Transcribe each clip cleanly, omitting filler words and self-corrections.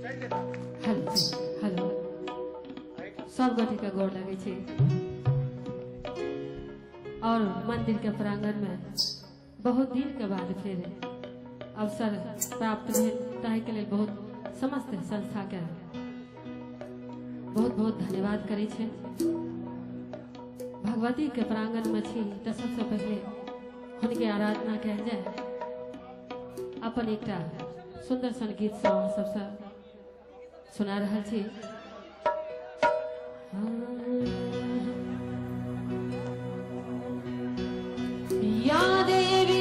Hello hello सब गोटे के गोर लगे छे और मंदिर के प्रांगण में बहुत दिन के बाद फिर अवसर प्राप्त भेल ताहि के लिए बहुत समस्त संस्था के बहुत बहुत धन्यवाद करे छे। भगवती के प्रांगण में छी तो सबसे पहले हुनके आराधना कल जाए। अपन एक सुंदर सन गीत सबसे सुना रहा छी। या देवी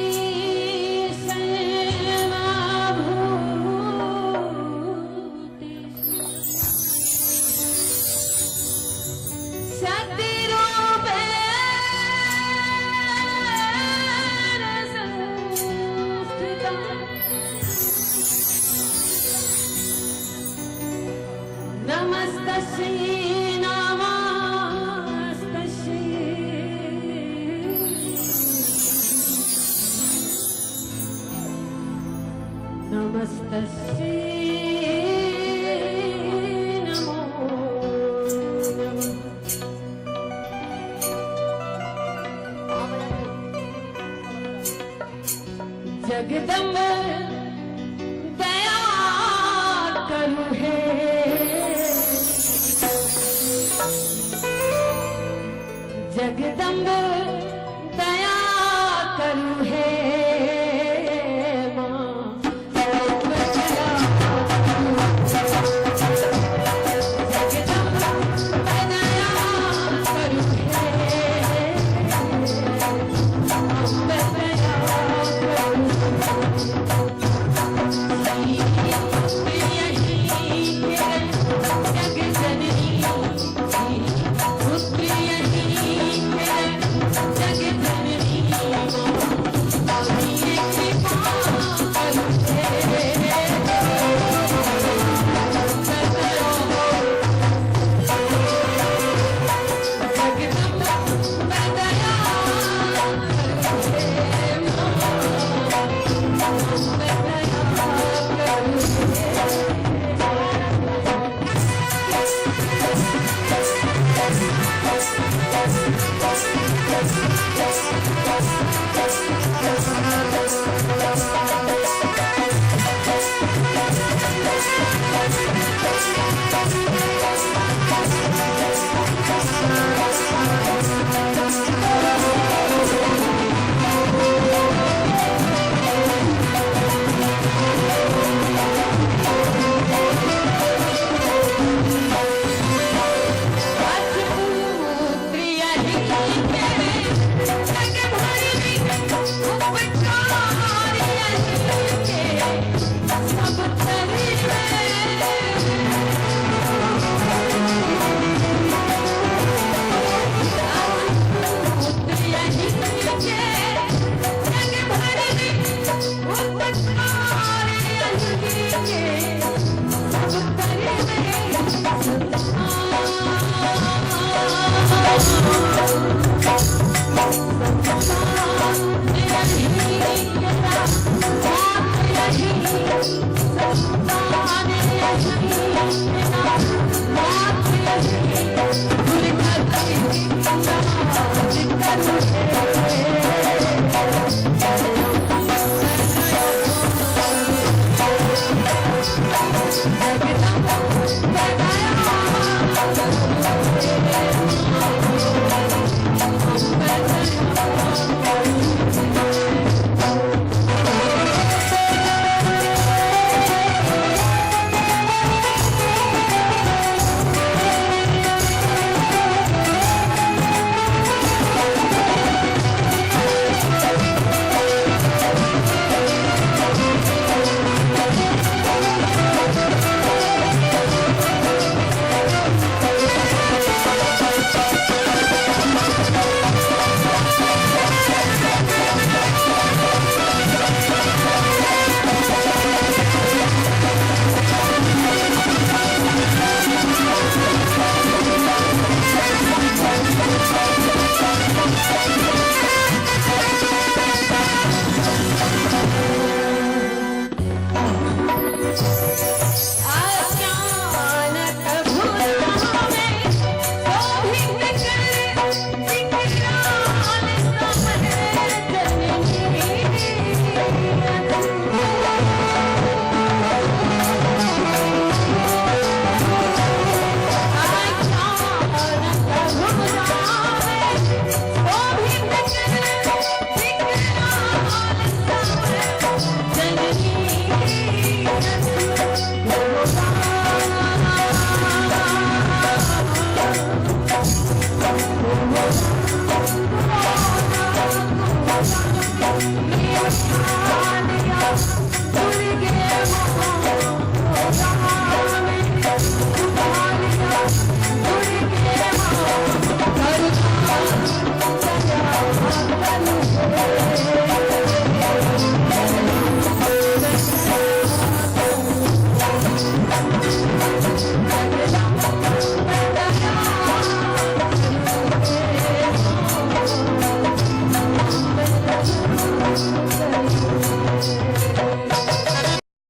नमस्तस्यै नमो जगदम्ब दया करु हे जगदम्ब दया करु हे Thank you.